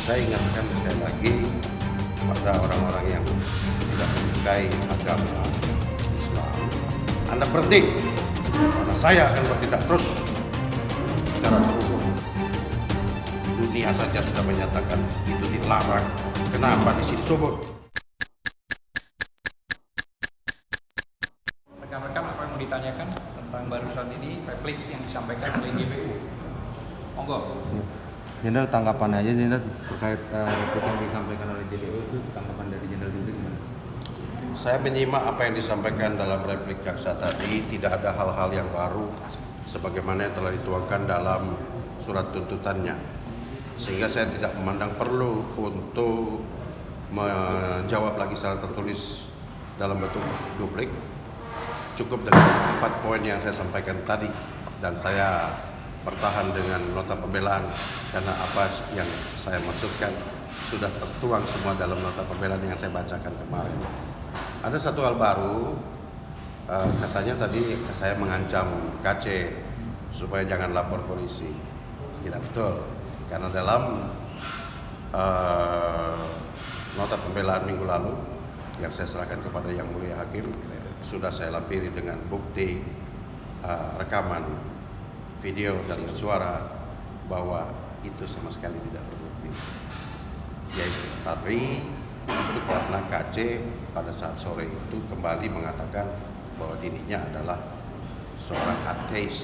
Saya ingatkan sekali lagi pada orang-orang yang tidak menyukai agama Islam, Anda berhenti, karena saya akan bertindak terus secara terukur. Dunia saja sudah menyatakan itu dilarang, kenapa di sini subur? Rekan-rekan, apa yang mau ditanyakan tentang barusan ini replik yang disampaikan oleh JPU? Monggo. Jenderal, tanggapan aja Jenderal terkait replik yang disampaikan oleh JPU itu, tanggapan dari Jenderal sendiri gimana? Saya menyimak apa yang disampaikan dalam replik jaksa tadi, tidak ada hal-hal yang baru sebagaimana yang telah dituangkan dalam surat tuntutannya, sehingga saya tidak memandang perlu untuk menjawab lagi secara tertulis dalam bentuk duplik. Cukup dengan 4 poin yang saya sampaikan tadi, dan saya bertahan dengan nota pembelaan karena apa yang saya maksudkan sudah tertuang semua dalam nota pembelaan yang saya bacakan kemarin. Ada satu hal baru, katanya tadi saya mengancam KC supaya jangan lapor polisi. Tidak betul, karena dalam nota pembelaan minggu lalu yang saya serahkan kepada Yang Mulia Hakim, sudah saya lampiri dengan bukti rekaman video dan suara bahwa itu sama sekali tidak terbukti. Yaitu tapi itu karena KC pada saat sore itu kembali mengatakan bahwa dirinya adalah seorang ateis.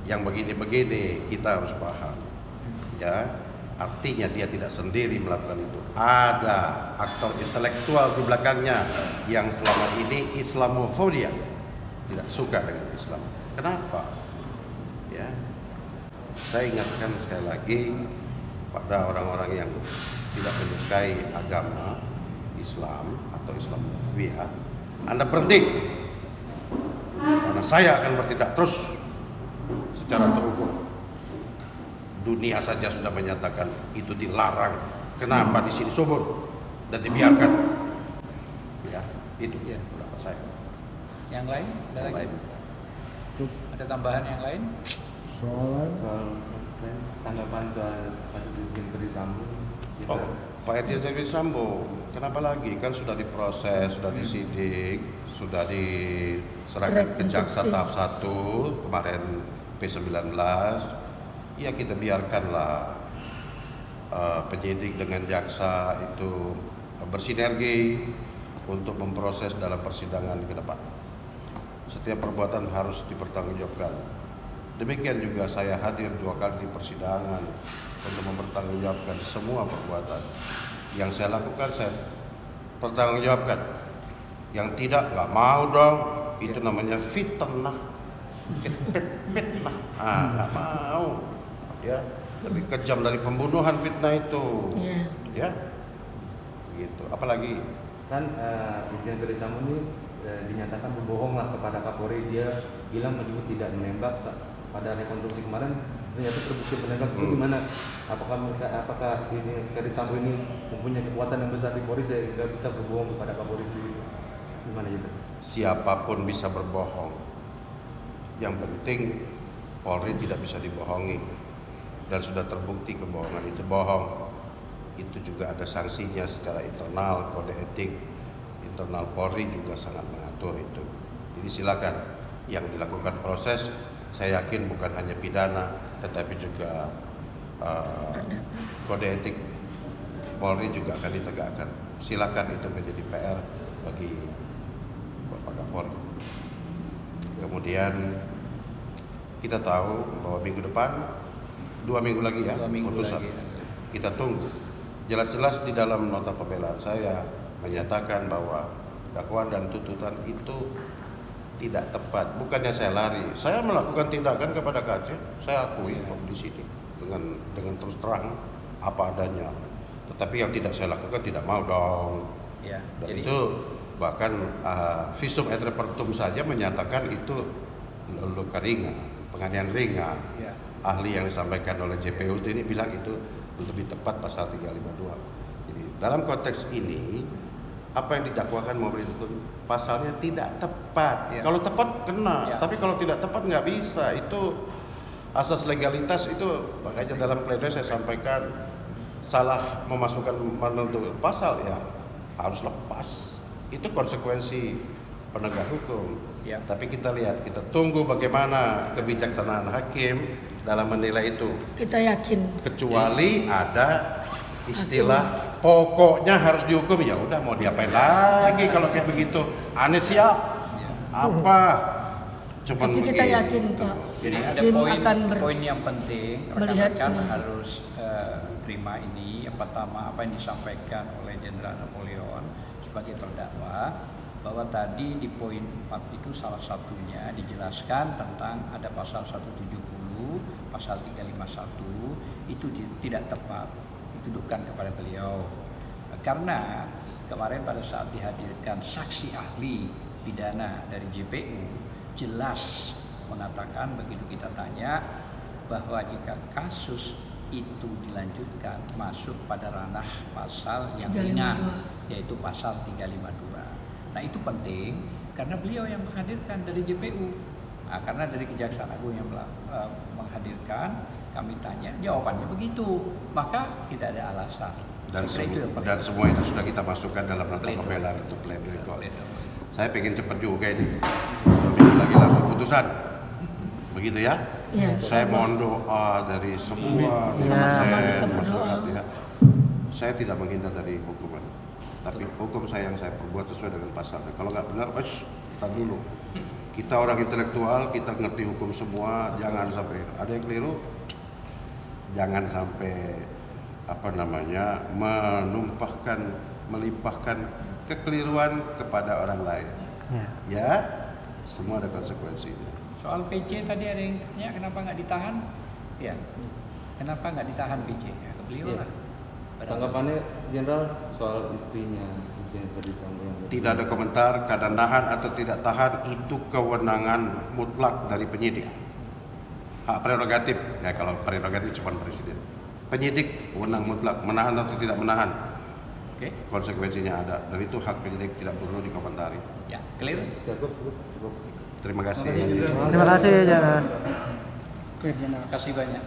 Yang begini-begini kita harus paham, ya, artinya dia tidak sendiri melakukan itu. Ada aktor intelektual di belakangnya yang selama ini Islamofobia, tidak suka dengan Islam. Kenapa? Ya, saya ingatkan sekali lagi pada orang-orang yang tidak menyukai agama Islam atau Islamofobia, Anda berhenti, karena saya akan bertindak terus secara terukur. Dunia saja sudah menyatakan itu dilarang, kenapa di sini subur dan dibiarkan? Ya, itu pendapat saya. Yang lain? Ada Yang lagi? lain. Ada tambahan yang lain? Soal tanggapan soal kasus Irjen Ferdy Sambo. Oh, Pak Irjen Ferdy Sambo, kenapa lagi? Kan sudah diproses, sudah disidik, sudah diserahkan ke jaksa tahap 1 kemarin P19. Ya kita biarkanlah penyidik dengan jaksa itu bersinergi untuk memproses dalam persidangan ke depan. Setiap perbuatan harus dipertanggungjawabkan. Demikian juga saya hadir 2 kali di persidangan untuk mempertanggungjawabkan semua perbuatan. Yang saya lakukan saya pertanggungjawabkan. Yang tidak, nggak mau dong. Itu namanya fitnah. Fitnah. Nggak mau. Ya, lebih kejam dari pembunuhan fitnah itu. Ya, gitu. Apalagi Kan Irjen Ferdy Sambo ini dinyatakan berbohong lah kepada Kapolri. Dia bilang menyebut tidak menembak. Pada rekonstruksi kemarin ternyata terbukti menembak. Itu gimana? Apakah ini Ferdy Sambo ini mempunyai kekuatan yang besar di Polri sehingga bisa berbohong kepada Kapolri sendiri? Gimana gitu? siapapun bisa berbohong. Yang penting Polri tidak bisa dibohongi, dan sudah terbukti kebohongan itu bohong. Itu juga ada sanksinya secara internal, kode etik internal Polri juga sangat mengatur itu. Jadi silakan yang dilakukan proses, saya yakin bukan hanya pidana, tetapi juga kode etik Polri juga akan ditegakkan. Silakan, itu menjadi PR bagi Bapak Kapolri. Kemudian kita tahu bahwa minggu depan 2 minggu lagi ya 2 minggu putusan. lagi. Kita tunggu. Jelas-jelas di dalam nota pembelaan saya menyatakan bahwa dakwaan dan tuntutan itu tidak tepat. Bukannya saya lari, saya melakukan tindakan kepada KC. Saya akui di sini dengan terus terang apa adanya. Tetapi yang tidak saya lakukan tidak mau dong. Ya, Dan jadi itu bahkan visum et repertum saja menyatakan itu luka ringan, penganiayaan ringan. ya, Ahli yang disampaikan oleh JPU ini bilang itu lebih tepat pasal 352. Jadi dalam konteks ini apa yang didakwakan maupun itu pasalnya tidak tepat. Ya. Kalau tepat kena, Ya. tapi kalau tidak tepat nggak bisa. Itu asas legalitas itu, makanya dalam pledoi saya sampaikan salah memasukkan menentukan pasal ya harus lepas. Itu konsekuensi penegak hukum. Ya. Tapi kita lihat, kita tunggu bagaimana kebijaksanaan hakim dalam menilai itu. Kita yakin. Kecuali ada istilah pokoknya harus dihukum, ya udah mau diapain lagi kalau kayak begitu. Aneh siap. Apa? Cuman Tapi kita yakin Pak. Jadi ada Hakim poin akan poin yang penting melihat rekan-rekan ini. harus terima ini. Yang pertama apa yang disampaikan oleh Jenderal Napoleon sebagai terdakwa, bahwa tadi di poin 4 itu salah satunya dijelaskan tentang ada pasal 170, pasal 351 itu tidak tepat dituduhkan kepada beliau. Karena kemarin pada saat dihadirkan saksi ahli pidana dari JPU jelas mengatakan begitu kita tanya bahwa jika kasus itu dilanjutkan masuk pada ranah pasal yang 352. ringan yaitu pasal 352. Nah itu penting karena beliau yang menghadirkan dari JPU. Nah, karena dari Kejaksaan Agung yang menghadirkan, kami tanya jawabannya begitu, maka tidak ada alasan. Dan, Seperti itu yang dan semua itu sudah kita masukkan dalam nota Pledoi. pembelaan untuk pledoi kok. Pledoi. Saya pengen cepat juga ini. 2 minggu lagi langsung putusan. Begitu ya? Iya. Saya mohon doa dari semua Sama-sama dosen, kita berdoa. masyarakat ya. Saya tidak menghindar dari hukuman. Tapi hukum saya yang saya perbuat sesuai dengan pasalnya. Kalau nggak benar, kita dulu. Kita orang intelektual, kita ngerti hukum semua. Jangan sampai ada yang keliru. Jangan sampai melimpahkan kekeliruan kepada orang lain. Ya, semua ada konsekuensinya. Soal PC tadi ada yang tanya kenapa nggak ditahan? Ya, kenapa nggak ditahan PC? Ya, ke beliau Iya. lah. Tanggapannya Jenderal soal istrinya Irjen Ferdisambo yang Tidak ada komentar, karena nahan atau tidak tahan itu kewenangan mutlak dari penyidik. Hak prerogatif, ya kalau prerogatif cuma presiden. Penyidik wewenang mutlak, menahan atau tidak menahan. Oke, Konsekuensinya ada, dan itu hak penyidik tidak perlu dikomentari. ya clear. siapa? Terima kasih. Terima kasih, Jangan. Terima kasih banyak.